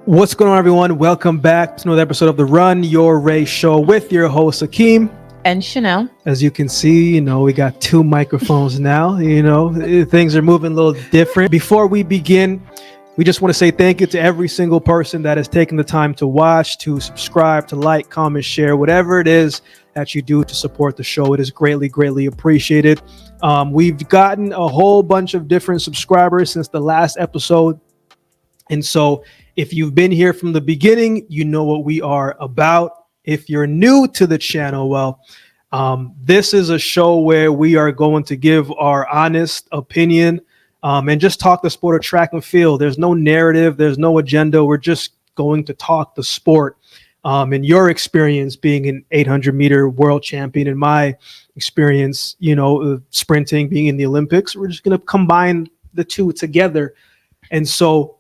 What's going on, everyone? Welcome back to another episode of the Run Your Race Show with your host, Hakeem. And Chanel. As you can see, we got two microphones now. Things are moving a little different. Before we begin, we just want to say thank you to every single person that has taken the time to watch, to subscribe, to like, comment, share, whatever it is that you do to support the show. It is greatly, greatly appreciated. We've gotten a whole bunch of different subscribers since the last episode. And so if you've been here from the beginning, you know what we are about. If you're new to the channel, well, this is a show where we are going to give our honest opinion and just talk the sport of track and field. There's no narrative. There's no agenda. We're just going to talk the sport. In your experience being an 800-meter world champion, in my experience, sprinting, being in the Olympics, we're just going to combine the two together. And so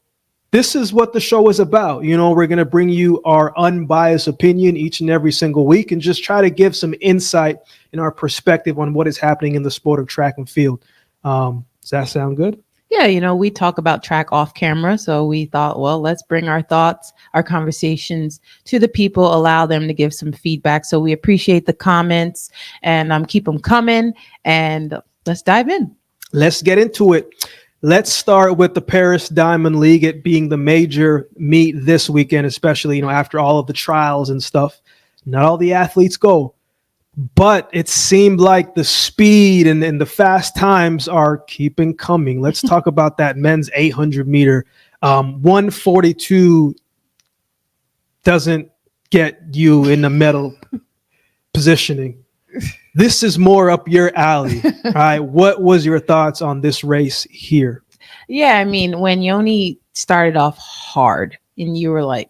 this is what the show is about. We're going to bring you our unbiased opinion each and every single week and just try to give some insight in our perspective on what is happening in the sport of track and field. Does that sound good? Yeah, we talk about track off camera. So we thought, well, let's bring our thoughts, our conversations to the people, allow them to give some feedback. So we appreciate the comments and keep them coming. And let's dive in. Let's get into it. Let's start with the Paris Diamond League, it being the major meet this weekend, especially, after all of the trials and stuff. Not all the athletes go, but it seemed like the speed and the fast times are keeping coming. Let's talk about that men's 800 meter. 142 doesn't get you in the medal positioning. This is more up your alley. All right. What was your thoughts on this race here? Yeah, when Yoni started off hard and you were like,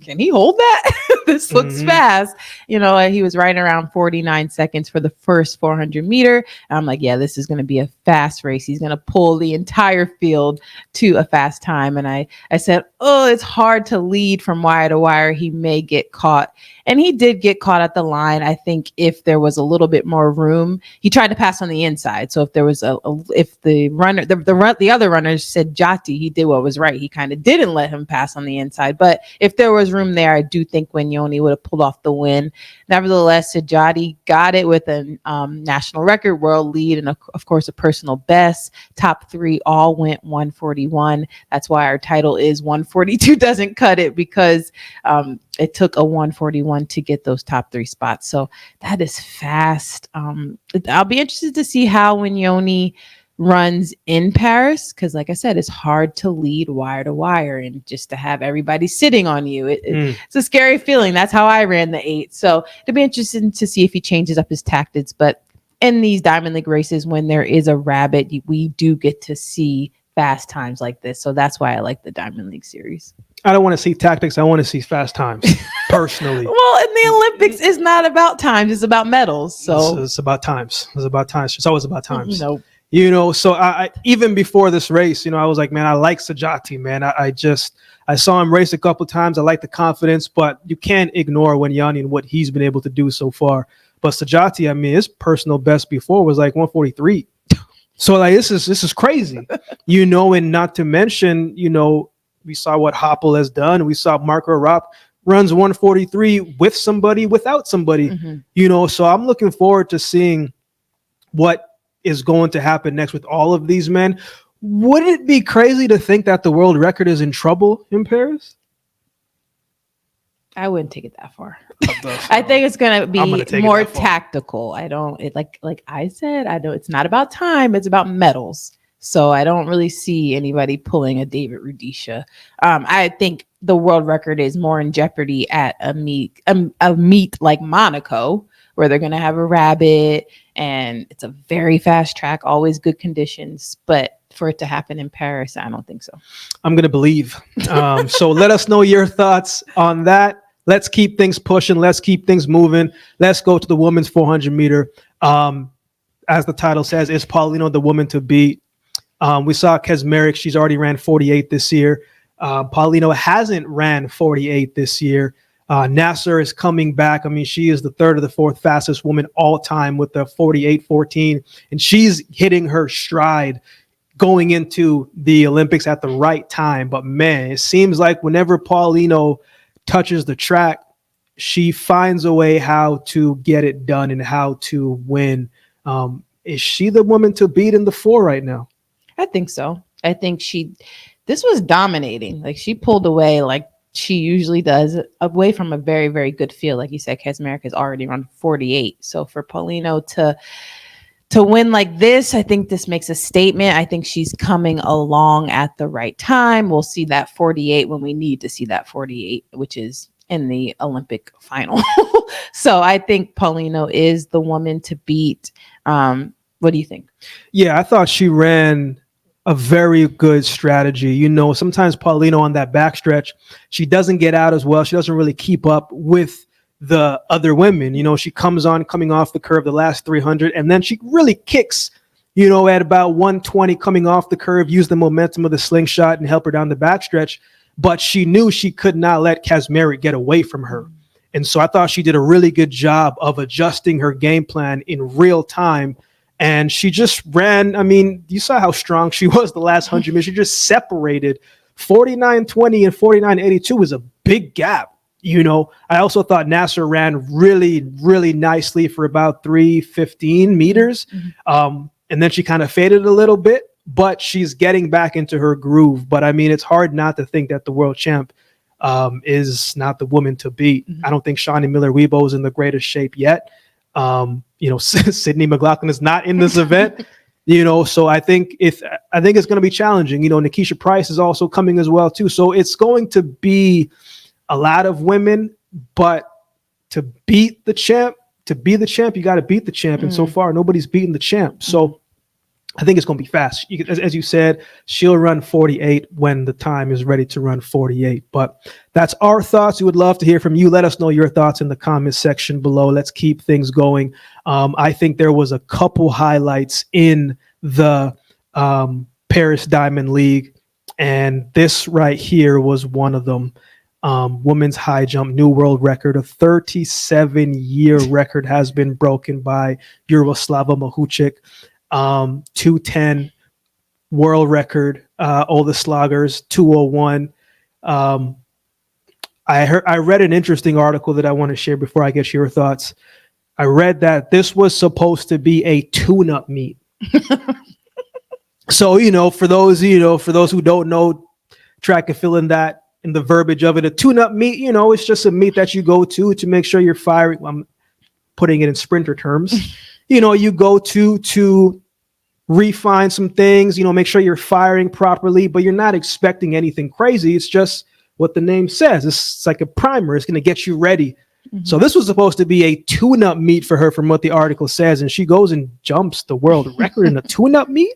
can he hold that? This looks fast. He was right around 49 seconds for the first 400 meter. And I'm like, yeah, this is going to be a fast race. He's going to pull the entire field to a fast time. And I said, oh, it's hard to lead from wire to wire. He may get caught. And he did get caught at the line. I think if there was a little bit more room, he tried to pass on the inside. So if there was if the runner, the other runners said Jati, he did what was right. He kind of didn't let him pass on the inside. But if there was room there, I do think Yoni would have pulled off the win. Nevertheless, Jati got it with a national record, world lead, and of course a personal best. Top three all went 141. That's why our title is 142 doesn't cut it, because it took a 141 to get those top three spots. So that is fast. I'll be interested to see how when Yoni runs in Paris, because like I said, it's hard to lead wire to wire and just to have everybody sitting on you. It's a scary feeling. That's how I ran the 8. So it'll be interesting to see if he changes up his tactics. But in these Diamond League races, when there is a rabbit, we do get to see fast times like this. So that's why I like the Diamond League series. I don't want to see tactics. I want to see fast times, personally. Well, in the Olympics, it's not about times. It's about medals. So it's about times. It's about times. It's always about times. Nope. So I even before this race, I was like, man, I like Sajati, man. I saw him race a couple times. I like the confidence, but you can't ignore Wenyani and what he's been able to do so far. But Sajati, his personal best before was like 143. So like this is crazy, and not to mention, we saw what Hoppel has done. We saw Marco Rapp runs 143 with somebody, without somebody, so I'm looking forward to seeing what is going to happen next with all of these men. Would it be crazy to think that the world record is in trouble in Paris? I wouldn't take it that far. I think it's going to be more tactical. Like I said, it's not about time. It's about medals. So I don't really see anybody pulling a David Rudisha. I think the world record is more in jeopardy at a meet like Monaco, where they're going to have a rabbit and it's a very fast track, always good conditions. But for it to happen in Paris, I don't think so. I'm going to believe. So let us know your thoughts on that. Let's keep things pushing. Let's keep things moving. Let's go to the women's 400 meter. As the title says, is Paulino the woman to beat? We saw Kesmeric. She's already ran 48 this year. Paulino hasn't ran 48 this year. Nasser is coming back. She is the third or the fourth fastest woman all time with the 48-14, and she's hitting her stride going into the Olympics at the right time. But man, it seems like whenever Paulino touches the track, she finds a way how to get it done and how to win. Is she the woman to beat in the 4 right now? I think so. I think this was dominating. Like, she pulled away like she usually does, away from a very, very good field. Like you said, Kaczmarek has already run 48. So for Paulino to win like this, I think this makes a statement. I think she's coming along at the right time. We'll see that 48 when we need to see that 48, which is in the Olympic final. So I think Paulino is the woman to beat. What do you think? Yeah, I thought she ran a very good strategy. You know, sometimes Paulino on that backstretch, she doesn't get out as well. She doesn't really keep up with the other women. You know, she coming off the curve the last 300, and then she really kicks, you know, at about 120 coming off the curve, use the momentum of the slingshot and help her down the backstretch. But she knew she could not let Kaczmarek get away from her. And so I thought she did a really good job of adjusting her game plan in real time. And she just ran. I mean, you saw how strong she was the last 100 meters. She just separated. 49.20 and 49.82 was a big gap. You know, I also thought Nasser ran really, really nicely for about 3:15 meters. And then she kind of faded a little bit, but she's getting back into her groove. But I mean, it's hard not to think that the world champ is not the woman to beat. I don't think Shawnee Miller-Weibo is in the greatest shape yet. You know, Sydney McLaughlin is not in this event, you know, so I think it's going to be challenging. You know, Nikisha Price is also coming as well too. So it's going to be a lot of women, but to beat the champ, you got to beat the champ. And so far, nobody's beaten the champ. So I think it's going to be fast. As you said, she'll run 48 when the time is ready to run 48. But that's our thoughts. We would love to hear from you. Let us know your thoughts in the comments section below. Let's keep things going. I think there was a couple highlights in the Paris Diamond League, and this right here was one of them. Women's high jump, new world record. A 37-year record has been broken by Yaroslava Mahuchikh. 210 world record, oldest sloggers, 201. I read an interesting article that I want to share before I get your thoughts. I read that this was supposed to be a tune-up meet. So, you know, for those who don't know track and field in the verbiage of it, a tune-up meet, you know, it's just a meet that you go to make sure you're firing. I'm putting it in sprinter terms. You know, you go to refine some things, you know, make sure you're firing properly, but you're not expecting anything crazy. It's just what the name says. It's like a primer. It's going to get you ready. So this was supposed to be a tune-up meet for her from what the article says, and she goes and jumps the world record in a tune-up meet.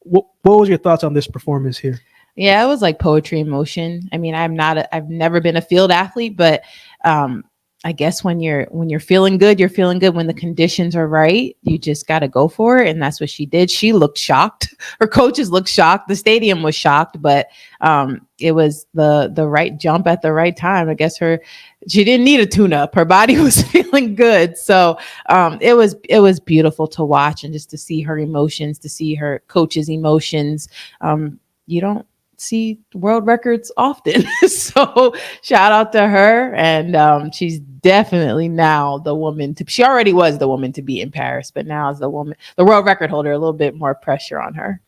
What was your thoughts on this performance here? Yeah, it was like poetry in motion. I mean, I've never been a field athlete, but I guess when you're feeling good, you're feeling good. When the conditions are right, you just got to go for it. And that's what she did. She looked shocked. Her coaches looked shocked. The stadium was shocked, but it was the right jump at the right time. I guess she didn't need a tune-up. Her body was feeling good. So it was beautiful to watch, and just to see her emotions, to see her coach's emotions. You don't see world records often. So shout out to her. And she's definitely now the woman she already was the woman to beat in Paris, but now as the world record holder, a little bit more pressure on her.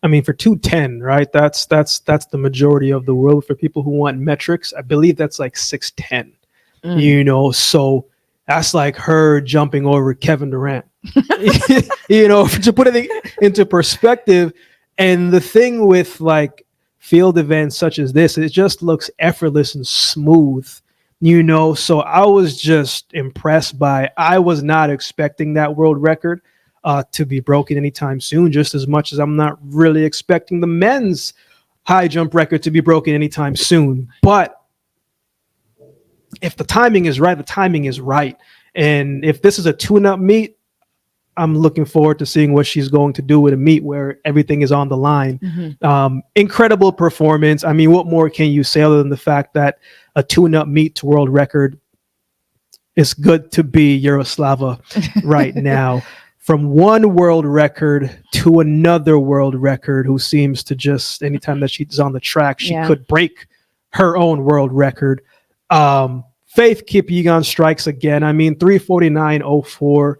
I mean, for 210, right? That's the majority of the world. For people who want metrics, I believe that's like 6'10", you know, so that's like her jumping over Kevin Durant, you know, to put it into perspective. And the thing with like field events such as this, it just looks effortless and smooth, you know. So I was just impressed I was not expecting that world record to be broken anytime soon, just as much as I'm not really expecting the men's high jump record to be broken anytime soon. But if the timing is right, the timing is right. And if this is a tune-up meet, I'm looking forward to seeing what she's going to do with a meet where everything is on the line. Incredible performance. I mean, what more can you say other than the fact that a tune-up meet to world record is good to be Yaroslava right now. from one world record to another world record, who seems to just, anytime that she's on the track, she could break her own world record. Faith Kipyegon strikes again. I mean, 3:49.04.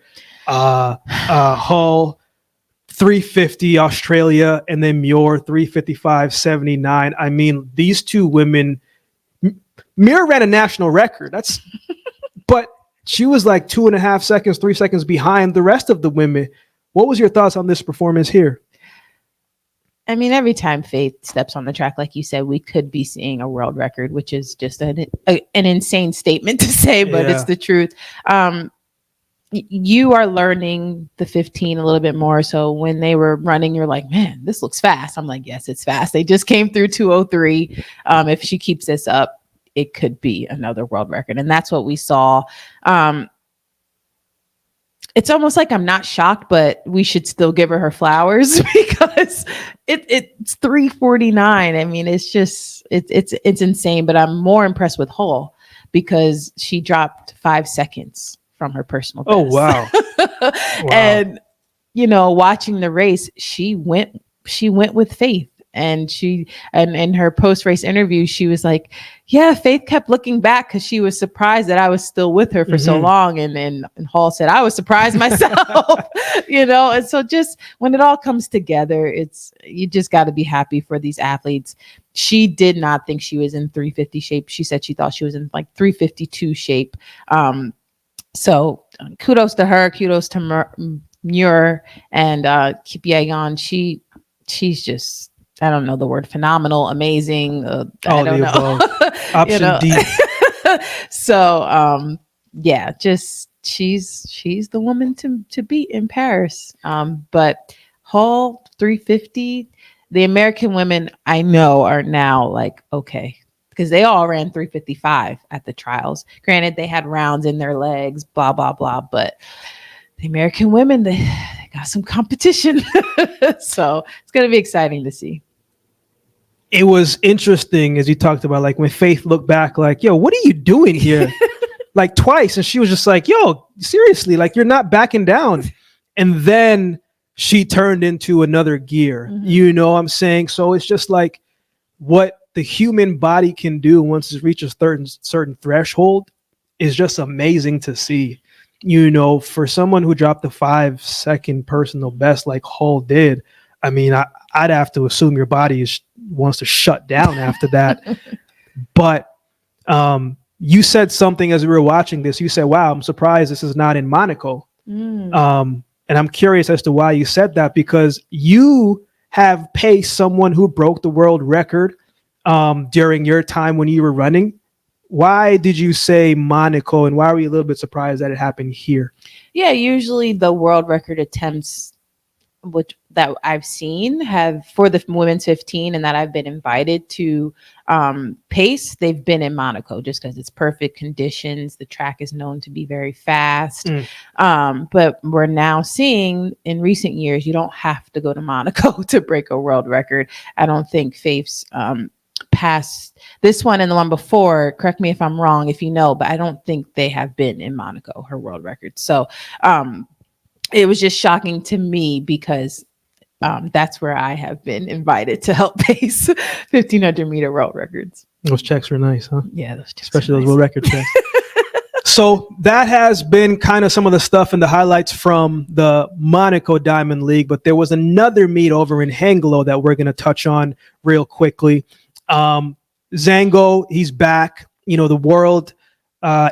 Hull 3:50 Australia, and then Muir 3:55.79. I mean, these two women. Muir ran a national record. But she was like 2.5 seconds, 3 seconds behind the rest of the women. What was your thoughts on this performance here? I mean, every time Faith steps on the track, like you said, we could be seeing a world record, which is just an insane statement to say, but it's the truth. You are learning the 15 a little bit more. So when they were running, you're like, man, this looks fast. I'm like, yes, it's fast. They just came through 2:03. If she keeps this up, it could be another world record. And that's what we saw. It's almost like I'm not shocked, but we should still give her flowers because it's 3:49. I mean, it's just, it's insane, but I'm more impressed with Hull because she dropped 5 seconds from her personal best. Oh, wow. Wow. And, watching the race, she went with Faith. And in her post-race interview, she was like, yeah, Faith kept looking back because she was surprised that I was still with her for so long. And Hall said, I was surprised myself, and so just when it all comes together, you just got to be happy for these athletes. She did not think she was in 350 shape. She said she thought she was in like 352 shape. So kudos to her, kudos to Muir and Kipyegon. She's just, I don't know the word, phenomenal, amazing. I don't know. Option D. So, just she's the woman to beat in Paris. But Hull 350, the American women I know are now like, okay, because they all ran 3:55 at the trials. Granted, they had rounds in their legs, blah, blah, blah. But the American women, they got some competition. So it's going to be exciting to see. It was interesting, as you talked about, like when Faith looked back, like, yo, what are you doing here? Like twice. And she was just like, yo, seriously, like you're not backing down. And then she turned into another gear. You know what I'm saying? So it's just like what the human body can do once it reaches certain threshold is just amazing to see. For someone who dropped the 5-second personal best like Hull did, I mean, I'd have to assume your body wants to shut down after that. But you said something as we were watching this. You said, wow, I'm surprised this is not in Monaco. And I'm curious as to why you said that, because you have paced someone who broke the world record during your time when you were running. Why did you say Monaco, and why were you a little bit surprised that it happened here? Yeah, usually the world record attempts that I've seen have for the women's 15 and that I've been invited to pace, they've been in Monaco just because it's perfect conditions. The track is known to be very fast. But we're now seeing in recent years, you don't have to go to Monaco to break a world record. I don't think Faith's past this one and the one before, correct me if I'm wrong, if you know, but I don't think they have been in Monaco, her world record. So it was just shocking to me because that's where I have been invited to help pace 1,500 meter world records. Those checks were nice, huh? Yeah, those checks especially those world record checks. So that has been kind of some of the stuff and the highlights from the Monaco Diamond League, but there was another meet over in Hengelo that we're going to touch on real quickly. Zango, he's back, the world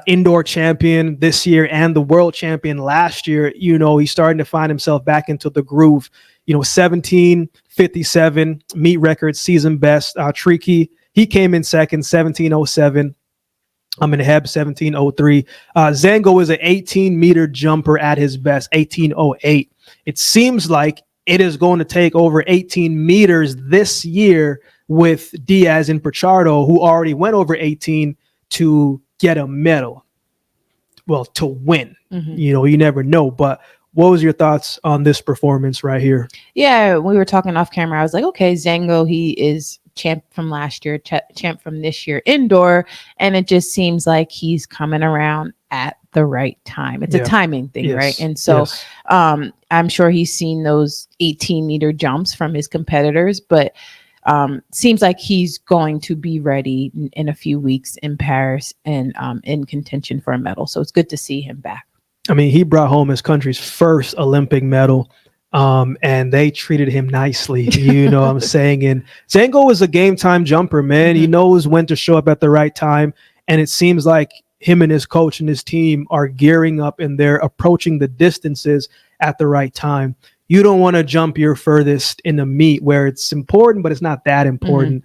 indoor champion this year and the world champion last year. He's starting to find himself back into the groove. 17:57 meet record, season best. Tricky, he came in second, 17:07. I'm in Heb, 17:03. Zango is an 18-meter jumper at his best, 18:08. It seems like it is going to take over 18 meters this year with Diaz and Pichardo, who already went over 18 to get a medal. Well, to win. You never know. But what was your thoughts on this performance right here? Yeah, we were talking off camera. I was like, okay, Zango, he is champ from last year, champ from this year indoor, and it just seems like he's coming around at the right time. It's a timing thing, Yes. right? And so Yes. I'm sure he's seen those 18-meter jumps from his competitors, but seems like he's going to be ready in a few weeks in Paris and in contention for a medal. So it's good to see him back. I mean, he brought home his country's first Olympic medal, and they treated him nicely. You know what I'm saying? And Hengelo is a game time jumper, man. He knows when to show up at the right time. And it seems like him and his coach and his team are gearing up and they're approaching the distances at the right time. You don't want to jump your furthest in the meet where it's important, but it's not that important.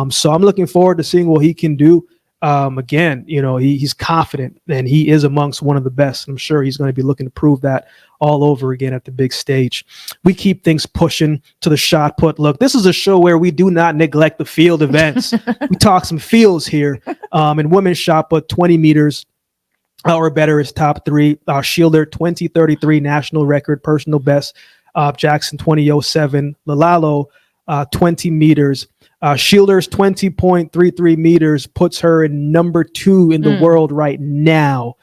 So I'm looking forward to seeing what he can do. Again, you know, he's confident and he is amongst one of the best. I'm sure he's going to be looking to prove that all over again at the big stage. We keep things pushing to the shot put. Look, this is a show where we do not neglect the field events. We talk some fields here. In women's shot put, 20 meters or better is top three. Shielder, 20:33 national record, personal best. Jackson, 20:07. Lalalo, 20 meters. Shielder's 20.33 meters puts her in number 2 in the world right now.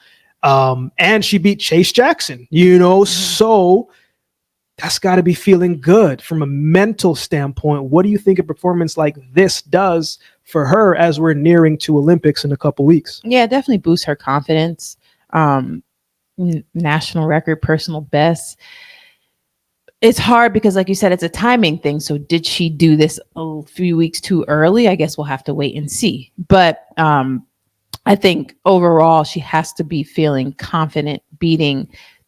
And she beat Chase Jackson, you know, so that's got to be feeling good from a mental standpoint. What do you think a performance like this does for her as we're nearing to Olympics in a couple weeks? Yeah, definitely boosts her confidence. National record, personal best. It's hard because, like you said, it's a timing thing. So did she do this a few weeks too early? I guess we'll have to wait and see. But I think overall, she has to be feeling confident beating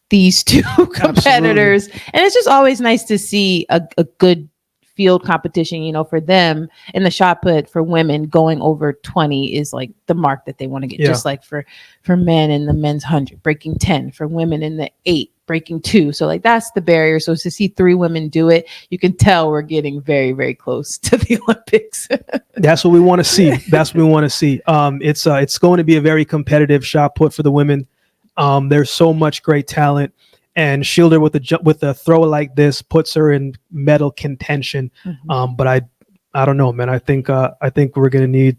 these two competitors. Absolutely. And it's just always nice to see a good field competition, you know, for them in the shot put for women. Going over 20 is like the mark that they want to get, just like for men in the men's 100, breaking 10, for women in the 8, breaking 2. So like that's the barrier. So to see 3 women do it, you can tell we're getting very, very close to the Olympics. That's what we want to see. That's what we want to see. It's going to be a very competitive shot put for the women. There's so much great talent. And Shielder with a throw like this puts her in medal contention. But I don't know, man. I think we're gonna need,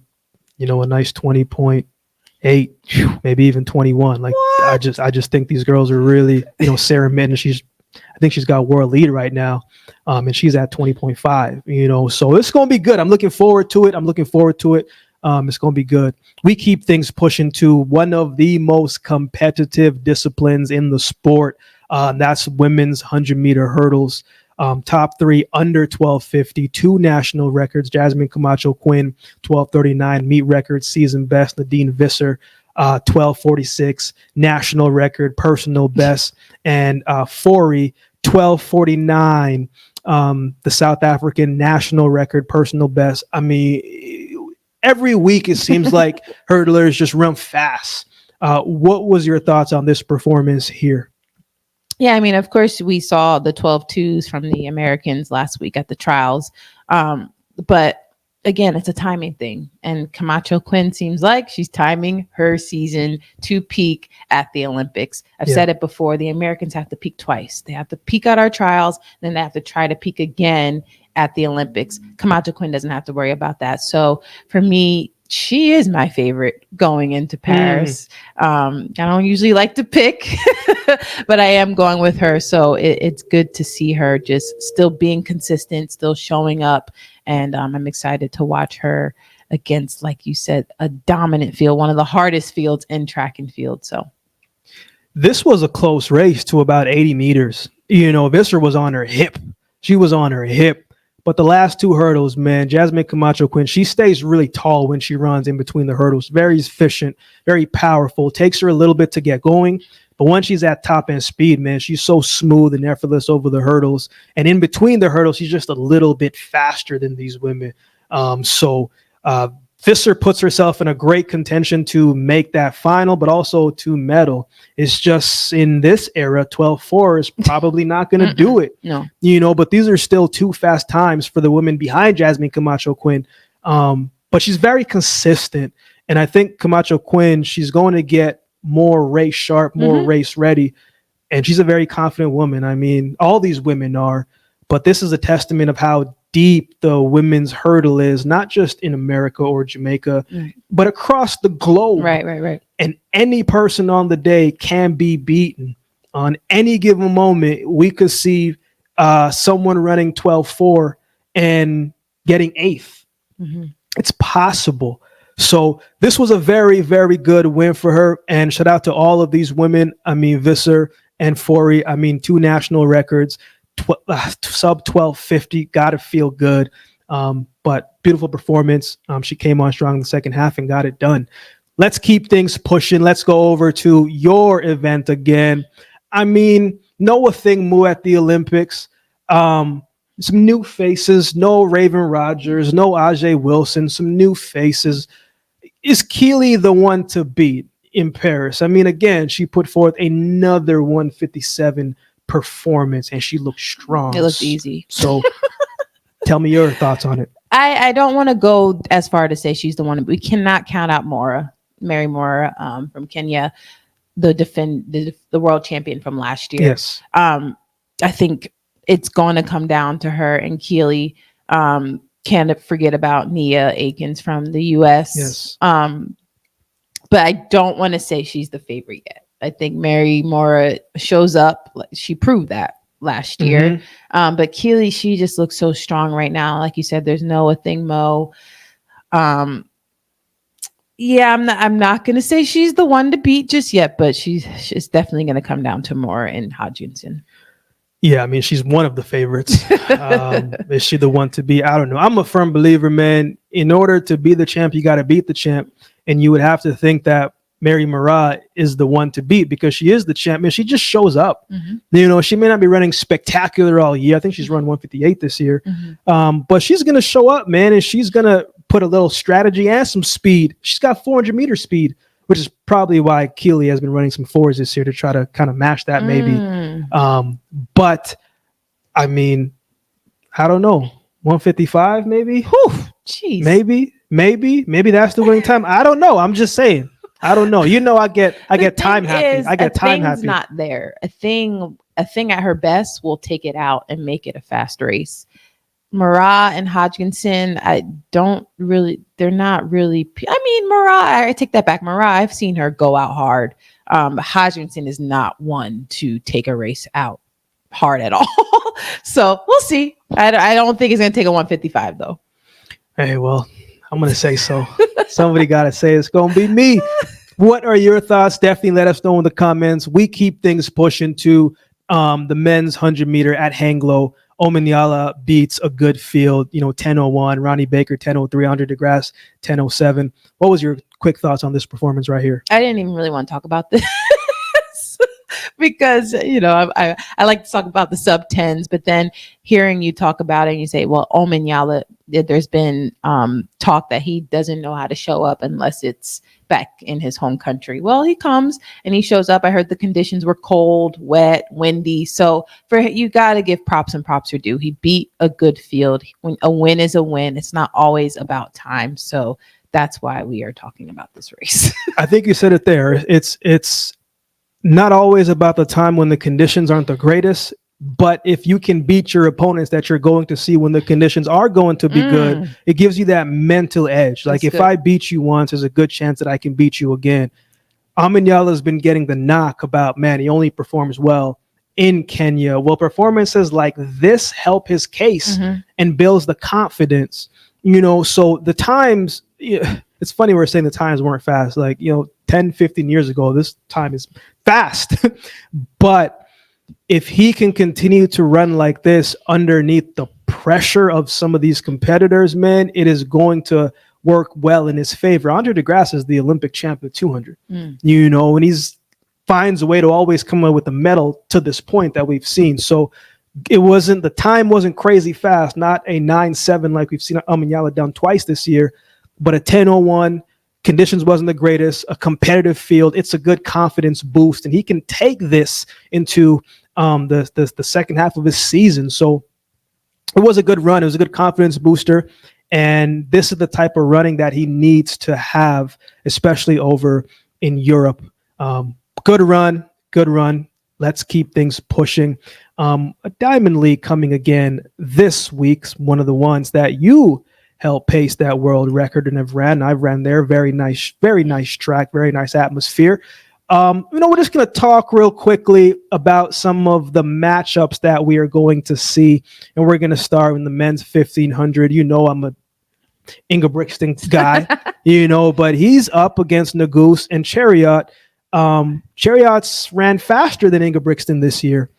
you know, a nice 20.8, maybe even 21. Like what? I just think these girls are really, you know, Sarah Mitten. I think she's got world lead right now, and she's at 20.5. You know, so it's gonna be good. I'm looking forward to it. It's going to be good. We keep things pushing to one of the most competitive disciplines in the sport. That's women's 100-meter hurdles. Top 3 under 12:50, 2 national records. Jasmine Camacho Quinn, 12:39 meet record, season best. Nadine Visser, 12:46 national record, personal best. And Fori, 12:49, the South African national record, personal best. I mean, every week it seems like hurdlers just run fast. What was your thoughts on this performance here? Yeah, I mean, of course, we saw the 12.2s from the Americans last week at the trials. But again, it's a timing thing. And Camacho Quinn seems like she's timing her season to peak at the Olympics. I've said it before. The Americans have to peak twice. They have to peak at our trials, then they have to try to peak again at the Olympics. Camacho Quinn doesn't have to worry about that. So for me, she is my favorite going into Paris. I don't usually like to pick, but I am going with her. So it's good to see her just still being consistent, still showing up. And I'm excited to watch her against, like you said, a dominant field, one of the hardest fields in track and field. So this was a close race to about 80 meters. You know, Visser was on her hip. She was on her hip. But the last 2 hurdles, man, Jasmine Camacho Quinn, she stays really tall when she runs in between the hurdles. Very efficient, very powerful. Takes her a little bit to get going. But once she's at top end speed, man, she's so smooth and effortless over the hurdles. And in between the hurdles, she's just a little bit faster than these women. Visser puts herself in a great contention to make that final, but also to medal. It's just in this era, 12.4 is probably not going to do it. No, you know, but these are still 2 fast times for the women behind Jasmine Camacho Quinn. But she's very consistent. And I think Camacho Quinn, she's going to get more race sharp, more race ready. And she's a very confident woman. I mean, all these women are, but this is a testament of how deep the women's hurdle is, not just in America or Jamaica, but across the globe. Right. and any person on the day can be beaten. On any given moment, we could see someone running 12.4 and getting eighth. Mm-hmm. It's possible. So this was a very, very good win for her. And shout out to all of these women. I mean, Visser and Fori, I mean, 2 national records, sub 1250, gotta feel good. But beautiful performance. She came on strong in the second half and got it done. Let's keep things pushing. Let's go over to your event again. I mean, no thing more at the Olympics. Some new faces, no Raven Rogers, no Ajay Wilson, some new faces. Is Keely the one to beat in Paris? I mean, again, she put forth another 157 performance and she looked strong. It looked easy. So tell me your thoughts on it. I don't want to go as far to say she's the one. We cannot count out Mary Moura from Kenya, the world champion from last year. Yes. I think it's going to come down to her and Keely. Can't forget about Nia Akins from the U.S. Yes. But I don't want to say she's the favorite yet. I think Mary Moura shows up. She proved that last year. But Keely, she just looks so strong right now. Like you said, there's no thing Mo. Yeah, I'm not going to say she's the one to beat just yet, but she's definitely going to come down to Moore and Hodgkinson. Yeah, I mean, she's one of the favorites. Is she the one to beat? I don't know. I'm a firm believer, man. In order to be the champ, you got to beat the champ. And you would have to think that Mary Moura is the one to beat because she is the champ. Man, she just shows up. You know, she may not be running spectacular all year. I think she's run 158 this year. But she's going to show up, man, and she's going to put a little strategy and some speed. She's got 400-meter speed, which is probably why Keely has been running some 4s this year to try to kind of match that maybe. But, I mean, I don't know. 155 maybe? Whew, jeez. Maybe that's the winning time. I don't know. I'm just saying. I don't know. You know, I get time happy. I get time happy. Not there. A thing at her best will take it out and make it a fast race. Moura and Hodgkinson, they're not really. I mean, Moura, I take that back. Moura, I've seen her go out hard. Hodgkinson is not one to take a race out hard at all. So we'll see. I don't think it's going to take a 155 though. Hey, well, I'm going to say so. Somebody got to say it's going to be me. What are your thoughts? Definitely let us know in the comments. We keep things pushing to the men's 100-meter at Hengelo. Omanyala beats a good field, 10:01. Ronnie Baker, 10:03. Andre DeGrasse, 10:07. What was your quick thoughts on this performance right here? I didn't even really want to talk about this because, I like to talk about the sub-10s, but then hearing you talk about it and you say, well, Omanyala, there's been talk that he doesn't know how to show up unless it's back in his home country. Well, he comes and he shows up. I heard the conditions were cold, wet, windy. So you got to give props and props are due. He beat a good field. When a win is a win, it's not always about time. So that's why we are talking about this race. I think you said it there. It's not always about the time when the conditions aren't the greatest. But if you can beat your opponents that you're going to see when the conditions are going to be good, it gives you that mental edge. Like if I beat you once, there's a good chance that I can beat you again. Omanyala has been getting the knock about, man, he only performs well in Kenya. Well, performances like this help his case and builds the confidence. So the times, it's funny we're saying the times weren't fast. Like, 10, 15 years ago, this time is fast. But if he can continue to run like this underneath the pressure of some of these competitors, man, it is going to work well in his favor. Andre DeGrasse is the Olympic champ at 200, and he finds a way to always come away with a medal to this point that we've seen. So the time wasn't crazy fast, not a 9.7 like we've seen Omanyala done twice this year, but a 10:01. Conditions wasn't the greatest, a competitive field. It's a good confidence boost, and he can take this into the second half of his season. So it was a good run. It was a good confidence booster, and this is the type of running that he needs to have, especially over in Europe. Good run. Let's keep things pushing. A Diamond League coming again this week, one of the ones that you help pace that world record and have ran. I've ran there. Very nice track, very nice atmosphere. We're just going to talk real quickly about some of the matchups that we are going to see. And we're going to start in the men's 1500. I'm a Ingebrigtsen guy, but he's up against Nagus and Chariot. Chariot's ran faster than Ingebrigtsen this year.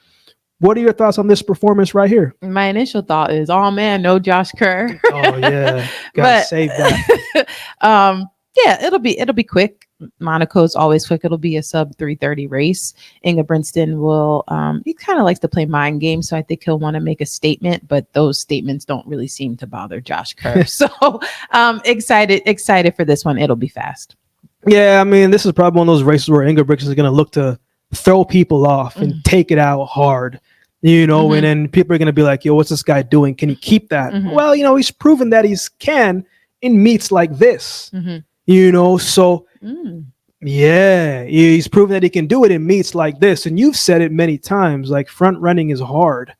What are your thoughts on this performance right here? My initial thought is, oh man, no Josh Kerr. Oh yeah, gotta save that. Yeah, it'll be quick. Monaco's always quick. It'll be a sub 3:30 race. Ingebrigtsen will. He kind of likes to play mind games, so I think he'll want to make a statement. But those statements don't really seem to bother Josh Kerr. So excited for this one. It'll be fast. Yeah, I mean, this is probably one of those races where Ingebrigtsen is going to look to throw people off and take it out hard, and then people are going to be like, yo, what's this guy doing? Can he keep that? Well, he's proven that he can in meets like this, so yeah, he's proven that he can do it in meets like this. And you've said it many times, like front running is hard,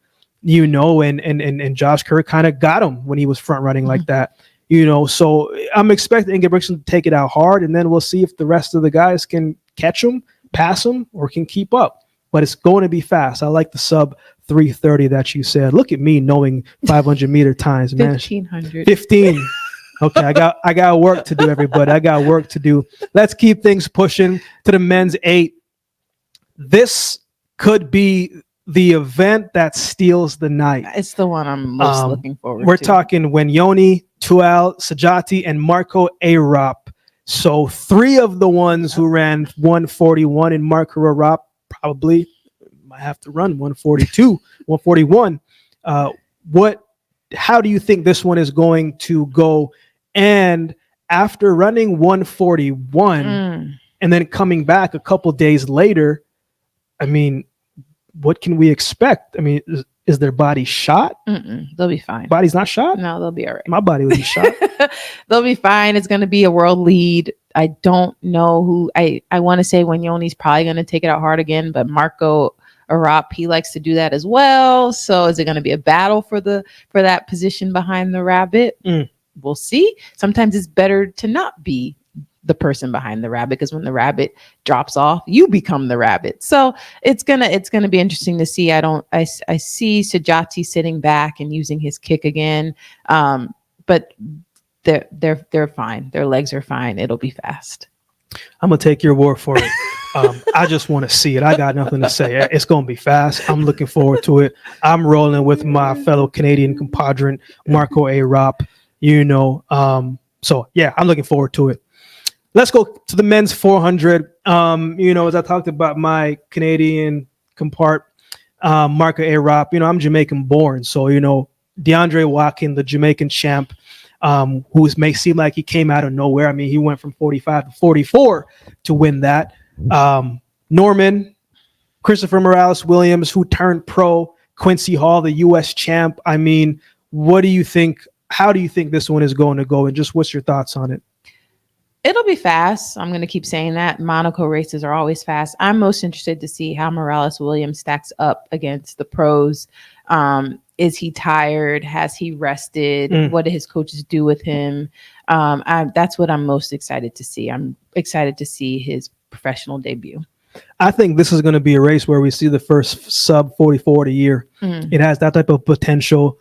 and Josh Kerr kind of got him when he was front running like that. So I'm expecting Ingebrigtsen to take it out hard, and then we'll see if the rest of the guys can catch him, pass him, or can keep up. But it's going to be fast. I like the sub 3:30 that you said. Look at me knowing 500 meter times, man. 1500. 15. Okay, I got work to do, everybody. I got work to do. Let's keep things pushing to the men's 8. This could be the event that steals the night. It's the one I'm most looking forward to. We're talking Wenyoni, Tual, Sajati, and Marco Arop. So 3 of the ones who ran 141, and Marco Arop probably might have to run 142, 141. How do you think this one is going to go? And after running 141 and then coming back a couple days later, I mean, what can we expect? I mean, is their body shot? They'll be fine. Body's not shot? No, they'll be all right. My body would be shot. They'll be fine. It's going to be a world lead. I don't know who. I want to say Wenyoni's probably going to take it out hard again, but Marco Arop, he likes to do that as well. So is it going to be a battle for that position behind the rabbit? We'll see. Sometimes it's better to not be the person behind the rabbit, because when the rabbit drops off, you become the rabbit. So it's gonna be interesting to see. I see Sajati sitting back and using his kick again, but they're fine. Their legs are fine. It'll be fast. I'm gonna take your word for it. I just want to see it. I got nothing to say. It's gonna be fast. I'm looking forward to it. I'm rolling with my fellow Canadian compadre Marco Arop. So yeah, I'm looking forward to it. Let's go to the men's 400. As I talked about my Canadian compart, Marco Arop, I'm Jamaican born. So, DeAndre Watkins, the Jamaican champ, who may seem like he came out of nowhere. I mean, he went from 45 to 44 to win that. Norman, Christopher Morales-Williams, who turned pro, Quincy Hall, the U.S. champ. I mean, what do you think? How do you think this one is going to go? And just what's your thoughts on it? It'll be fast. I'm going to keep saying that. Monaco races are always fast. I'm most interested to see how Morales-Williams stacks up against the pros. Is he tired? Has he rested? What did his coaches do with him? That's what I'm most excited to see. I'm excited to see his professional debut. I think this is going to be a race where we see the first sub 44 of the year. It has that type of potential.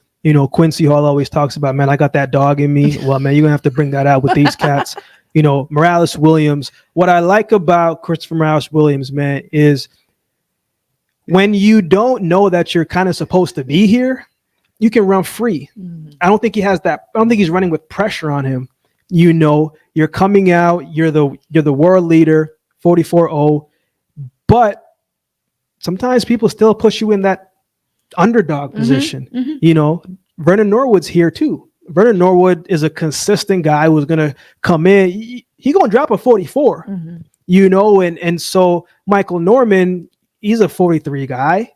Quincy Hall always talks about, man, I got that dog in me. Well, man, you're going to have to bring that out with these cats. Morales-Williams. What I like about Christopher Morales-Williams, man, is when you don't know that you're kind of supposed to be here, you can run free. I don't think he has that. I don't think he's running with pressure on him. You're coming out, you're the world leader, 44-0, but sometimes people still push you in that underdog position. Vernon Norwood's here too. Vernon Norwood is a consistent guy who's going to come in. He's going to drop a 44, and so Michael Norman, he's a 43 guy.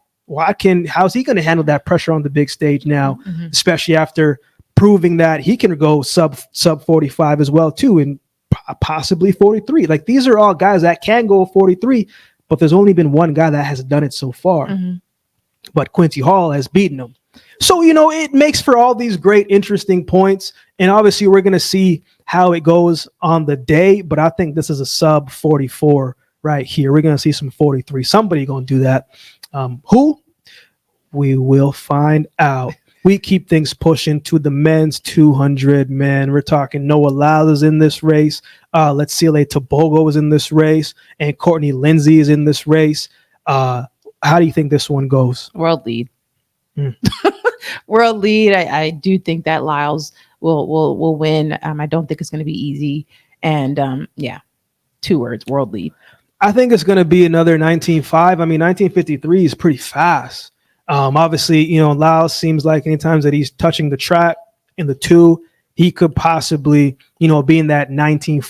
How's he going to handle that pressure on the big stage now, especially after proving that he can go sub 45 as well too, and possibly 43. Like, these are all guys that can go 43, but there's only been one guy that has done it so far. But Quincy Hall has beaten him. So, it makes for all these great, interesting points. And obviously, we're going to see how it goes on the day. But I think this is a sub 44 right here. We're going to see some 43. Somebody going to do that. Who? We will find out. We keep things pushing to the men's 200, man. We're talking Noah Lyles is in this race. Let's see, Tobogo is in this race. And Courtney Lindsay is in this race. How do you think this one goes? World lead. World lead. I do think that Lyles will win. I don't think it's going to be easy. And 2 words, world lead. I think it's going to be another 19.5. I mean, 19.53 is pretty fast. Obviously, Lyles seems like anytime that he's touching the track in the 2, he could possibly, be in that 19.4,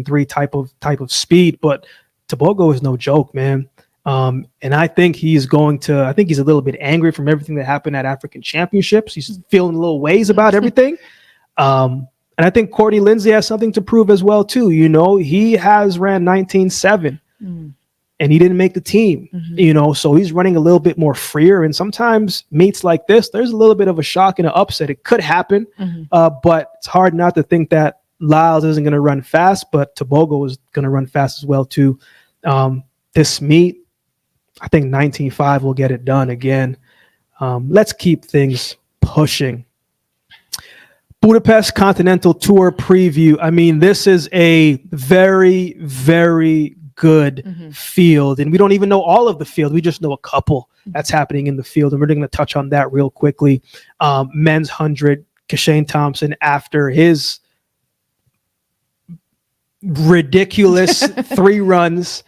19.3 type of speed. But Tobogo is no joke, man. And I think he's a little bit angry from everything that happened at African Championships. He's feeling a little ways about everything. And I think Courtney Lindsay has something to prove as well, too. He has ran 19.7 and he didn't make the team, so he's running a little bit more freer. And sometimes meets like this, there's a little bit of a shock and an upset. It could happen, but it's hard not to think that Lyles isn't going to run fast, but Tobogo is going to run fast as well, too. This meet, I think 19.5 will get it done again. Let's keep things pushing. Budapest Continental Tour preview. I mean, this is a very, very good field. And we don't even know all of the field. We just know a couple that's happening in the field. And we're going to touch on that real quickly. Men's 100, Kashane Thompson, after his ridiculous 3 runs,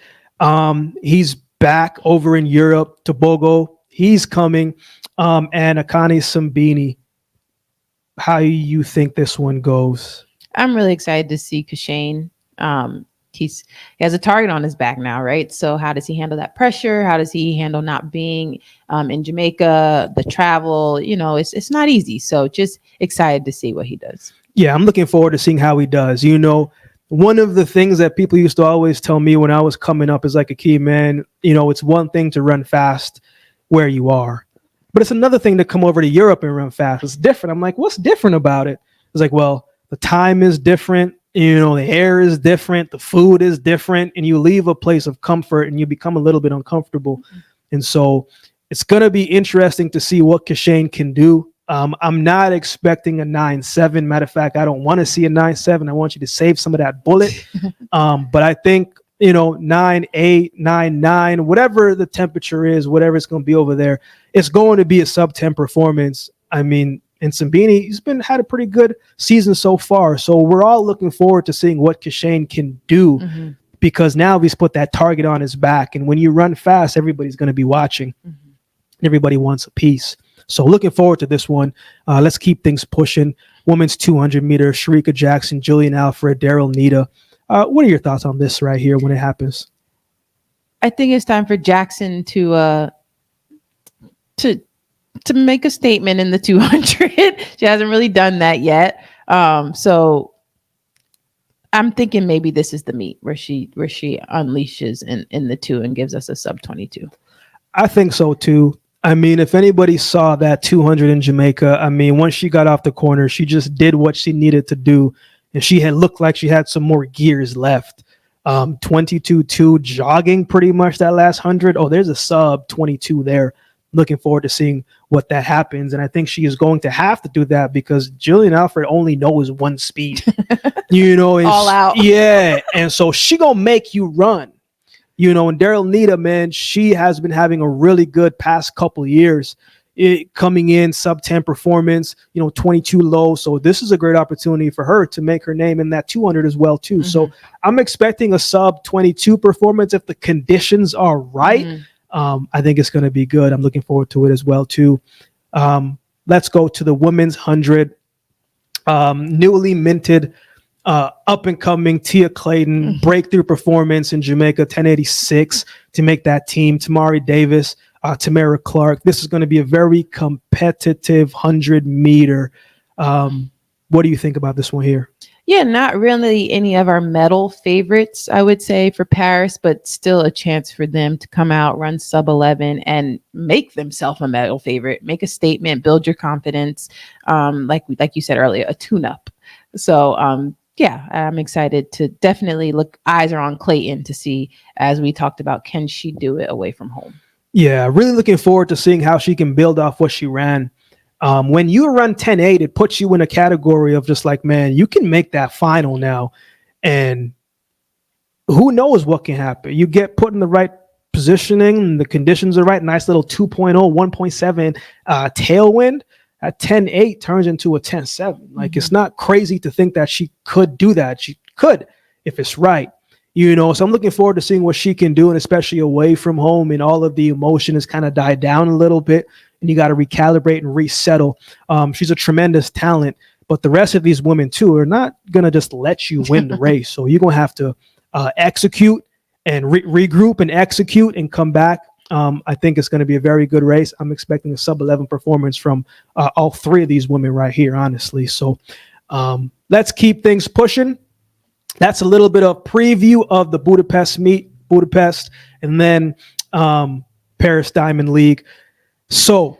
he's back over in Europe. Tobogo, he's coming. And Akani Simbini. How do you think this one goes? I'm really excited to see Kashane. He has a target on his back now, right? So how does he handle that pressure? How does he handle not being in Jamaica, the travel? It's not easy. So just excited to see what he does. Yeah, I'm looking forward to seeing how he does. One of the things that people used to always tell me when I was coming up is like a key man, it's one thing to run fast where you are, but it's another thing to come over to Europe and run fast. It's different. I'm like, what's different about it? It's like, well, the time is different. The air is different. The food is different. And you leave a place of comfort and you become a little bit uncomfortable. And so it's going to be interesting to see what Kashane can do. I'm not expecting a 9.7. Matter of fact, I don't want to see a 9.7. I want you to save some of that bullet. But I think, 9.8, 9.9, whatever the temperature is, whatever it's going to be over there, it's going to be a sub 10 performance. I mean, and Simbini, he's had a pretty good season so far. So we're all looking forward to seeing what Kashane can do because now he's put that target on his back. And when you run fast, everybody's going to be watching. Everybody wants a piece. So looking forward to this one. Let's keep things pushing. Women's 200 meter, Sharika Jackson, Jillian Alfred, Daryl Nita. What are your thoughts on this right here when it happens? I think it's time for Jackson to make a statement in the 200. She hasn't really done that yet. So I'm thinking maybe this is the meet where she unleashes in the 2 and gives us a sub 22. I think so too. I mean, if anybody saw that 200 in Jamaica, I mean, once she got off the corner, she just did what she needed to do. And she had looked like she had some more gears left. 22.2 jogging pretty much that last 100. Oh, there's a sub 22 there. Looking forward to seeing what that happens. And I think she is going to have to do that because Jillian Alfred only knows one speed. All out. Yeah. And so she going to make you run. And Daryl Nita, man, she has been having a really good past couple years. Coming in sub 10 performance, 22 low. So this is a great opportunity for her to make her name in that 200 as well too. So I'm expecting a sub 22 performance if the conditions are right. I think it's going to be good. I'm looking forward to it as well too. Let's go to the women's 100. Newly minted, up and coming Tia Clayton, breakthrough performance in Jamaica, 1086 to make that team. Tamari Davis, Tamara Clark. This is going to be a very competitive 100 meter. What do you think about this one here? Yeah, not really any of our medal favorites, I would say, for Paris, but still a chance for them to come out, run sub 11, and make themselves a medal favorite, make a statement, build your confidence. Like you said earlier, a tune-up. So yeah, I'm excited to definitely look. Eyes are on Clayton to see, as we talked about, can she do it away from home? Yeah, really looking forward to seeing how she can build off what she ran. When you run 10.8, it puts you in a category of just like, man, you can make that final now. And who knows what can happen? You get put in the right positioning, the conditions are right. Nice little 2.0, 1.7 tailwind. At 10.8 turns into a 10.7. Like, it's not crazy to think that she could do that. She could if it's right. So I'm looking forward to seeing what she can do, and especially away from home, and all of the emotion has kind of died down a little bit, and you got to recalibrate and resettle. She's a tremendous talent, but the rest of these women too are not going to just let you win the race. So you're going to have to execute and regroup and execute and come back. I think it's going to be a very good race. I'm expecting a sub 11 performance from all three of these women right here, honestly. So let's keep things pushing. That's a little bit of preview of the Budapest meet, and then Paris Diamond League. So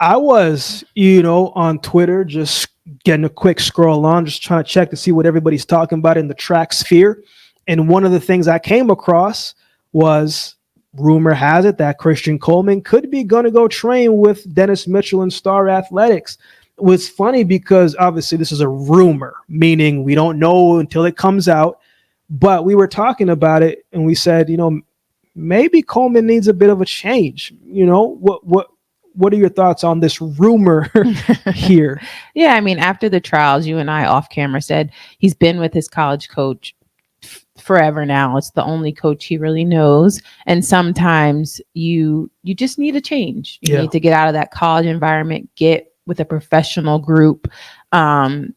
I was, on Twitter, just getting a quick scroll on, just trying to check to see what everybody's talking about in the track sphere. And one of the things I came across was, rumor has it that Christian Coleman could be going to go train with Dennis Mitchell and Star Athletics. It was funny because obviously this is a rumor, meaning we don't know until it comes out. But we were talking about it and we said, maybe Coleman needs a bit of a change. What are your thoughts on this rumor here? Yeah, I mean, after the trials, you and I off camera said he's been with his college coach forever now. It's the only coach he really knows. And sometimes you just need a change. You need to get out of that college environment, get with a professional group,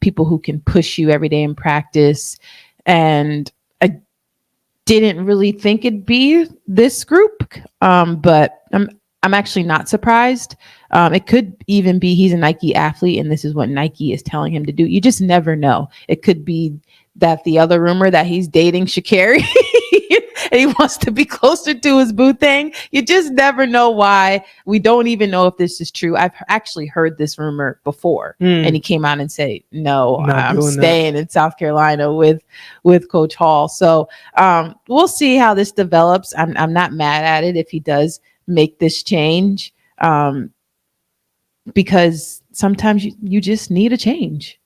people who can push you every day in practice. And I didn't really think it'd be this group, but I'm actually not surprised. It could even be he's a Nike athlete and this is what Nike is telling him to do. You just never know. It could be that the other rumor that he's dating Sha'Carri and he wants to be closer to his boo thing. You just never know why. We don't even know if this is true. I've actually heard this rumor before, and he came out and said, no, I'm staying in South Carolina with Coach Hall. So we'll see how this develops. I'm not mad at it if he does make this change, because sometimes you just need a change.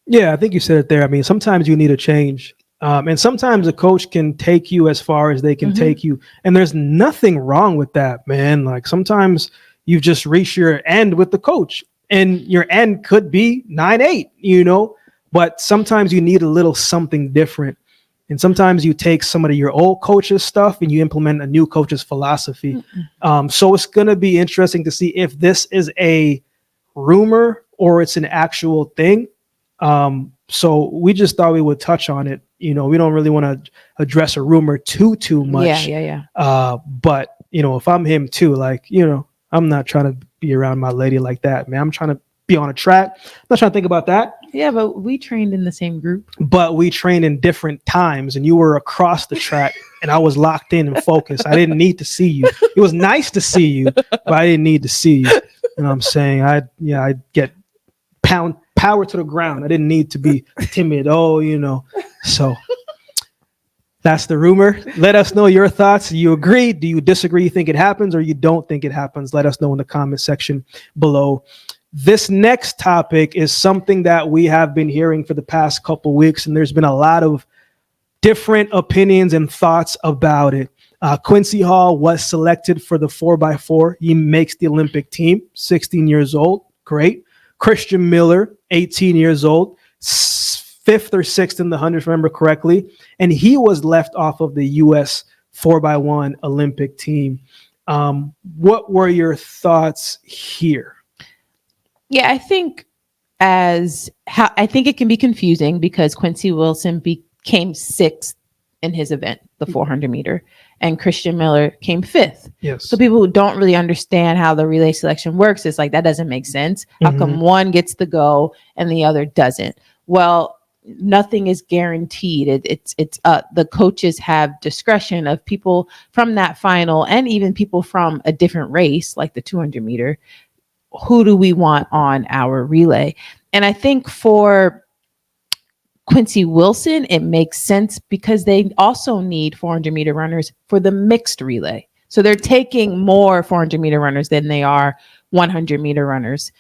Yeah, I think you said it there. I mean, sometimes you need a change. And sometimes a coach can take you as far as they can take you. And there's nothing wrong with that, man. Like, sometimes you've just reached your end with the coach, and your end could be 9-8, but sometimes you need a little something different. And sometimes you take some of your old coach's stuff and you implement a new coach's philosophy. So it's going to be interesting to see if this is a rumor or it's an actual thing. So we just thought we would touch on it. We don't really want to address a rumor too much. Yeah. But if I'm him too, like, I'm not trying to be around my lady like that, man. I'm trying to be on a track. I'm not trying to think about that. Yeah, but we trained in the same group. But we trained in different times, and you were across the track, and I was locked in and focused. I didn't need to see you. It was nice to see you, but I didn't need to see you. You know what I'm saying? I'd get power to the ground. I didn't need to be timid. So that's the rumor. Let us know your thoughts. Do you agree? Do you disagree? You think it happens, or you don't think it happens? Let us know in the comment section below. This next topic is something that we have been hearing for the past couple weeks, and there's been a lot of different opinions and thoughts about it. Quincy Hall was selected for the 4x4. He makes the Olympic team, 16 years old. Great. Christian Miller, 18 years old, 5th or 6th in the 100, if I remember correctly. And he was left off of the U.S. 4x1 Olympic team. What were your thoughts here? Yeah, I think it can be confusing because Quincy Wilson came 6th in his event, the 400 meter, and Christian Miller came 5th. Yes. So people who don't really understand how the relay selection works, it's like, that doesn't make sense. How come one gets the go and the other doesn't? Well, nothing is guaranteed. It's the coaches have discretion of people from that final and even people from a different race, like the 200 meter. Who do we want on our relay? And I think for Quincy Wilson, it makes sense because they also need 400 meter runners for the mixed relay. So they're taking more 400 meter runners than they are 100 meter runners.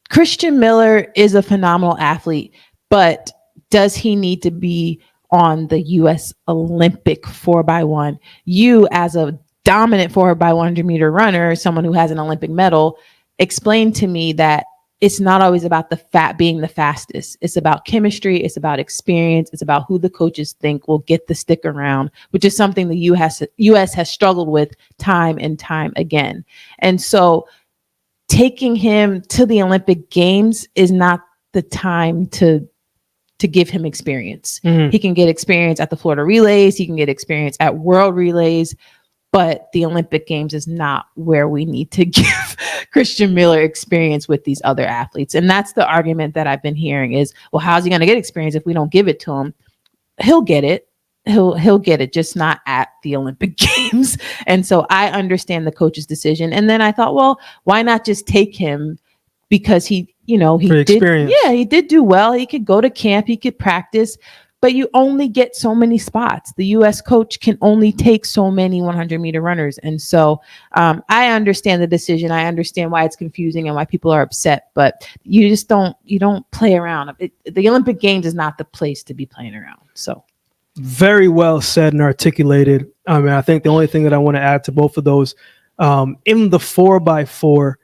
Christian Miller is a phenomenal athlete, but does he need to be on the U.S. Olympic 4x1? You, as a dominant 4x100 meter runner, someone who has an Olympic medal, explain to me that it's not always about being the fastest. It's about chemistry. It's about experience. It's about who the coaches think will get the stick around, which is something the U.S. has struggled with time and time again. And so taking him to the Olympic Games is not the time to give him experience. Mm-hmm. He can get experience at the Florida Relays. He can get experience at World Relays. But the Olympic Games is not where we need to give Christian Miller experience with these other athletes. And that's the argument that I've been hearing is, well, how's he going to get experience if we don't give it to him? He'll get it. He'll get it, just not at the Olympic Games. And so I understand the coach's decision. And then I thought, well, why not just take him because he did do well. He could go to camp. He could practice. But you only get so many spots. The U.S. coach can only take so many 100 meter runners. And so I understand the decision. I understand why it's confusing and why people are upset, but you don't play around. The Olympic Games is not the place to be playing around. So very well said and articulated. I mean, I think the only thing that I want to add to both of those, in the 4x4,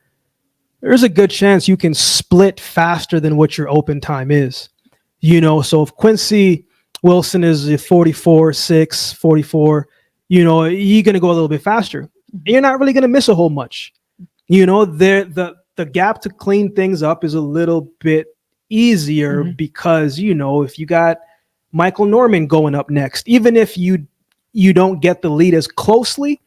there's a good chance you can split faster than what your open time is. So if Quincy Wilson is a 44.6, 44, you're going to go a little bit faster. Mm-hmm. You're not really going to miss a whole much. The gap to clean things up is a little bit easier because, if you got Michael Norman going up next, even if you don't get the lead as closely,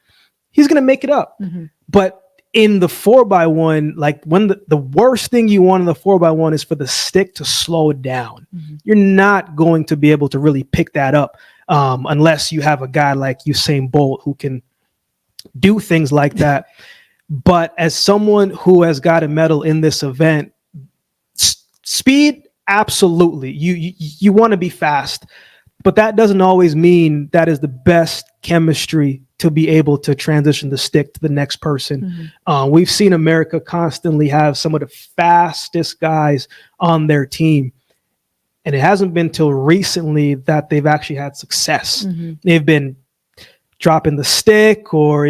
he's going to make it up. Mm-hmm. But in the 4x1, like when the worst thing you want in the 4x1 is for the stick to slow down. Mm-hmm. You're not going to be able to really pick that up unless you have a guy like Usain Bolt who can do things like that. But as someone who has got a medal in this event, speed, absolutely. You want to be fast, but that doesn't always mean that is the best chemistry to be able to transition the stick to the next person. Mm-hmm. We've seen America constantly have some of the fastest guys on their team. And it hasn't been till recently that they've actually had success. Mm-hmm. They've been dropping the stick or,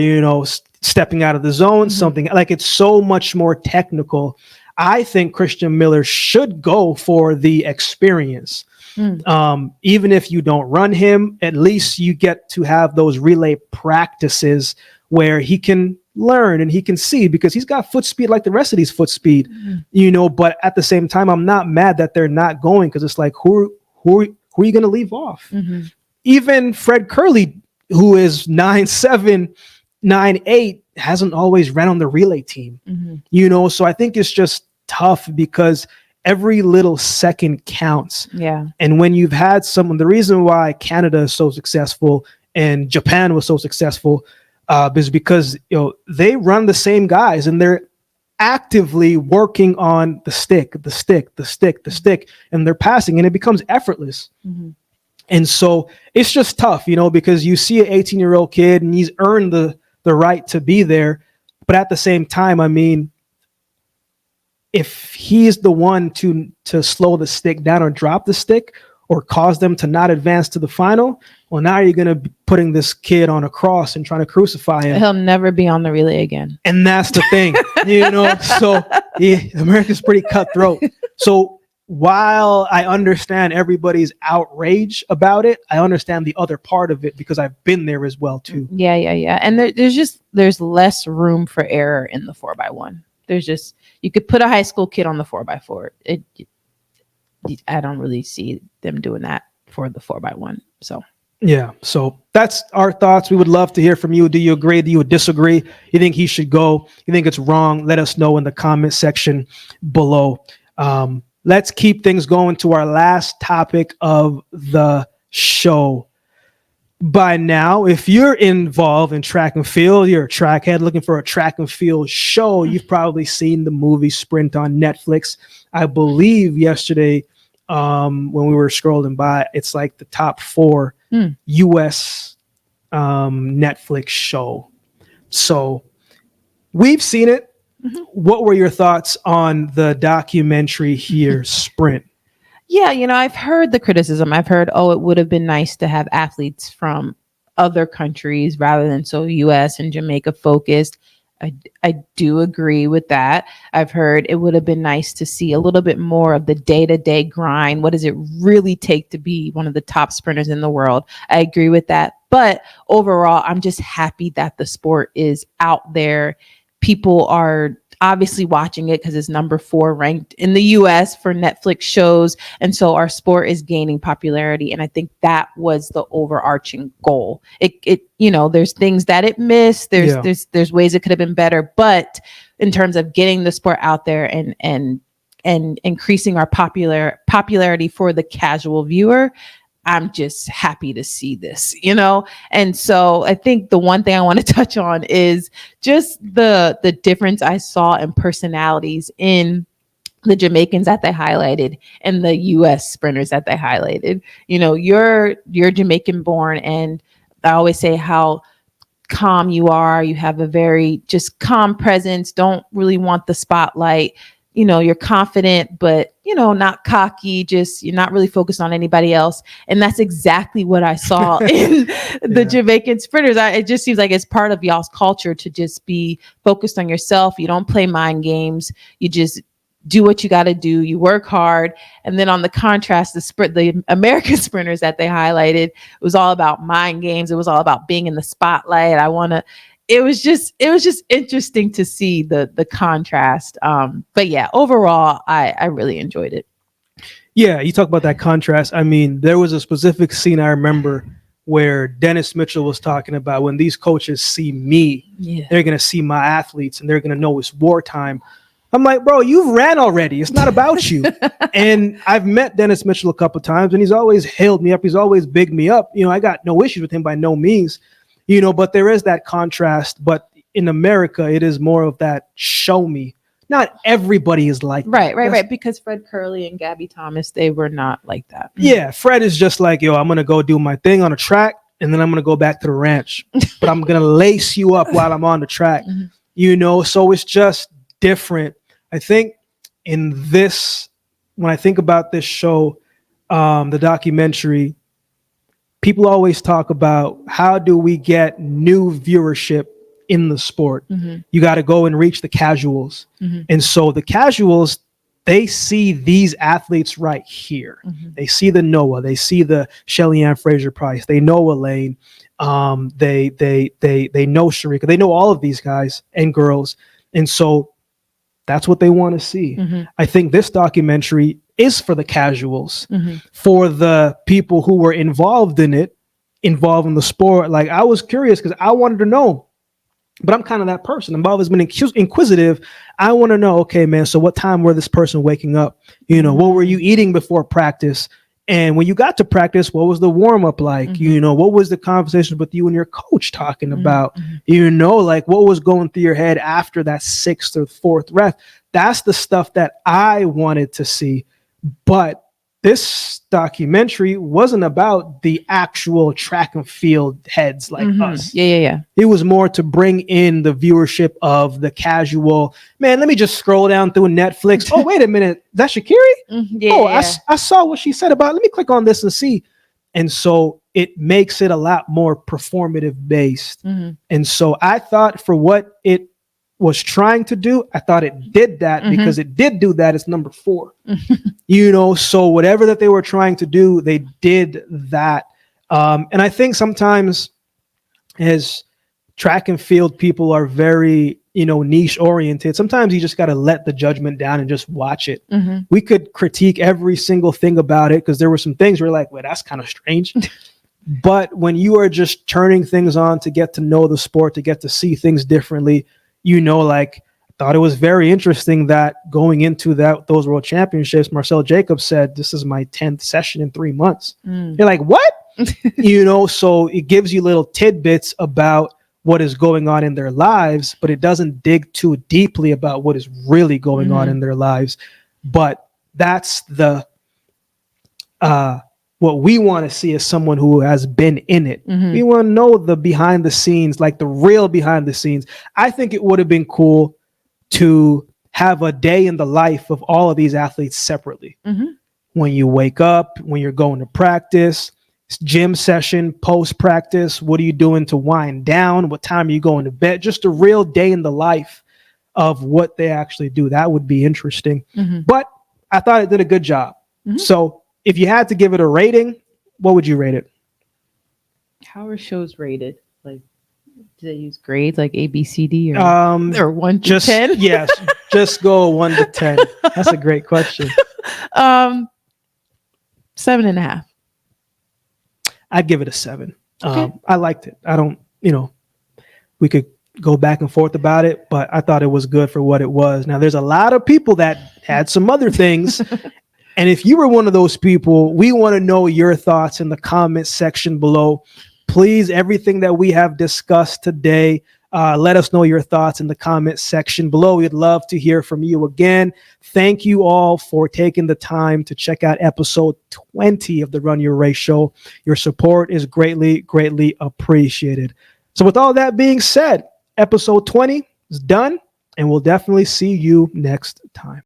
stepping out of the zone, something like it's so much more technical. I think Christian Miller should go for the experience. Even if you don't run him, at least you get to have those relay practices where he can learn and he can see because he's got foot speed like the rest of these foot speed, but at the same time, I'm not mad that they're not going because it's like, who are you going to leave off? Mm-hmm. Even Fred Curley, who is 9'7", 9'8", hasn't always ran on the relay team, so I think it's just tough because every little second counts. Yeah. And when you've had the reason why Canada is so successful and Japan was so successful is because, they run the same guys and they're actively working on the stick, and they're passing and it becomes effortless. Mm-hmm. And so it's just tough, because you see an 18-year-old kid and he's earned the right to be there. But at the same time, I mean, if he's the one to slow the stick down or drop the stick or cause them to not advance to the final, well, now you're going to be putting this kid on a cross and trying to crucify him. He'll never be on the relay again. And that's the thing, so yeah, America's pretty cutthroat. So while I understand everybody's outrage about it, I understand the other part of it because I've been there as well too. Yeah. And there's less room for error in the 4x1. You could put a high school kid on the 4x4. I don't really see them doing that for the 4x1. So yeah. So that's our thoughts. We would love to hear from you. Do you agree? Do you disagree? You think he should go? You think it's wrong? Let us know in the comment section below. let's keep things going to our last topic of the show. By now, if you're involved in track and field, you're a track head looking for a track and field show, you've probably seen the movie Sprint on Netflix. I believe yesterday, when we were scrolling by, it's like the top 4 US Netflix show. So we've seen it. What were your thoughts on the documentary here, Sprint? Yeah, I've heard the criticism. I've heard, it would have been nice to have athletes from other countries rather than so US and Jamaica focused. I do agree with that. I've heard it would have been nice to see a little bit more of the day-to-day grind. What does it really take to be one of the top sprinters in the world? I agree with that. But overall, I'm just happy that the sport is out there. People are obviously watching it because it's number 4 ranked in the US for Netflix shows. And so our sport is gaining popularity. And I think that was the overarching goal. It there's things that it missed. There's ways it could have been better. But in terms of getting the sport out there and increasing our popularity for the casual viewer, I'm just happy to see this, And so I think the one thing I want to touch on is just the difference I saw in personalities in the Jamaicans that they highlighted and the US sprinters that they highlighted. You're Jamaican born, and I always say how calm you are. You have a very just calm presence, don't really want the spotlight. You're confident, but, not cocky, just you're not really focused on anybody else. And that's exactly what I saw in the Jamaican sprinters. It just seems like it's part of y'all's culture to just be focused on yourself. You don't play mind games. You just do what you got to do. You work hard. And then on the contrast, the American sprinters that they highlighted, it was all about mind games. It was all about being in the spotlight. It was just interesting to see the contrast. But yeah, overall, I really enjoyed it. Yeah, you talk about that contrast. I mean, there was a specific scene I remember where Dennis Mitchell was talking about when these coaches see me, they're going to see my athletes and they're going to know it's wartime. I'm like, bro, you've ran already. It's not about you. And I've met Dennis Mitchell a couple of times and he's always hailed me up. He's always bigged me up. I got no issues with him by no means. But there is that contrast. But in America, it is more of that show me. Not everybody is like that. Right. Because Fred Curley and Gabby Thomas, they were not like that. Yeah, Fred is just like, I'm going to go do my thing on a track, and then I'm going to go back to the ranch. But I'm going to lace you up while I'm on the track. So it's just different. I think in this, when I think about this show, the documentary, people always talk about how do we get new viewership in the sport. You got to go and reach the casuals. And so the casuals, they see these athletes right here. They see the Noah, they see the Shelly Ann Fraser-Price, they know Elaine, they know Sharika, they know all of these guys and girls. And so that's what they want to see. I think this documentary is for the casuals, for the people who were involved in the sport. Like, I was curious because I wanted to know, but I'm kind of that person. I've always been inquisitive. I want to know, okay, man, so what time were this person waking up? What were you eating before practice? And when you got to practice, what was the warm-up like? What was the conversation with you and your coach talking about? Like, what was going through your head after that 6th or 4th rep? That's the stuff that I wanted to see. But this documentary wasn't about the actual track and field heads like us. Yeah. It was more to bring in the viewership of the casual. Man, let me just scroll down through Netflix. Oh, wait a minute. Is that Shaqiri? I saw what she said about it. Let me click on this and see. And so it makes it a lot more performative based. And so I thought for what it was trying to do, I thought it did that because it did do that. It's number 4. So whatever that they were trying to do, they did that. And I think sometimes as track and field people are very, niche oriented, sometimes you just got to let the judgment down and just watch it. We could critique every single thing about it because there were some things where like, well, that's kind of strange. But when you are just turning things on to get to know the sport, to get to see things differently, like thought it was very interesting that going into those World Championships, Marcel Jacobs said, "This is my 10th session in 3 months." You're like, what? So it gives you little tidbits about what is going on in their lives, but it doesn't dig too deeply about what is really going on in their lives. But that's what we want to see as someone who has been in it. We want to know the behind the scenes, like the real behind the scenes. I think it would have been cool to have a day in the life of all of these athletes separately. When you wake up, when you're going to practice, gym session, post practice, what are you doing to wind down? What time are you going to bed? Just a real day in the life of what they actually do. That would be interesting. But I thought it did a good job. So if you had to give it a rating, what would you rate it? How are shows rated? Like, do they use grades like A, B, C, D, or 1 to 10? Yes, just go 1 to 10. That's a great question. 7.5. I'd give it a 7. Okay. I liked it. I don't, we could go back and forth about it, but I thought it was good for what it was. Now, there's a lot of people that had some other things. And if you were one of those people, we want to know your thoughts in the comments section below. Please, everything that we have discussed today, let us know your thoughts in the comments section below. We'd love to hear from you again. Thank you all for taking the time to check out episode 20 of the Run Your Race Show. Your support is greatly, greatly appreciated. So with all that being said, episode 20 is done, and we'll definitely see you next time.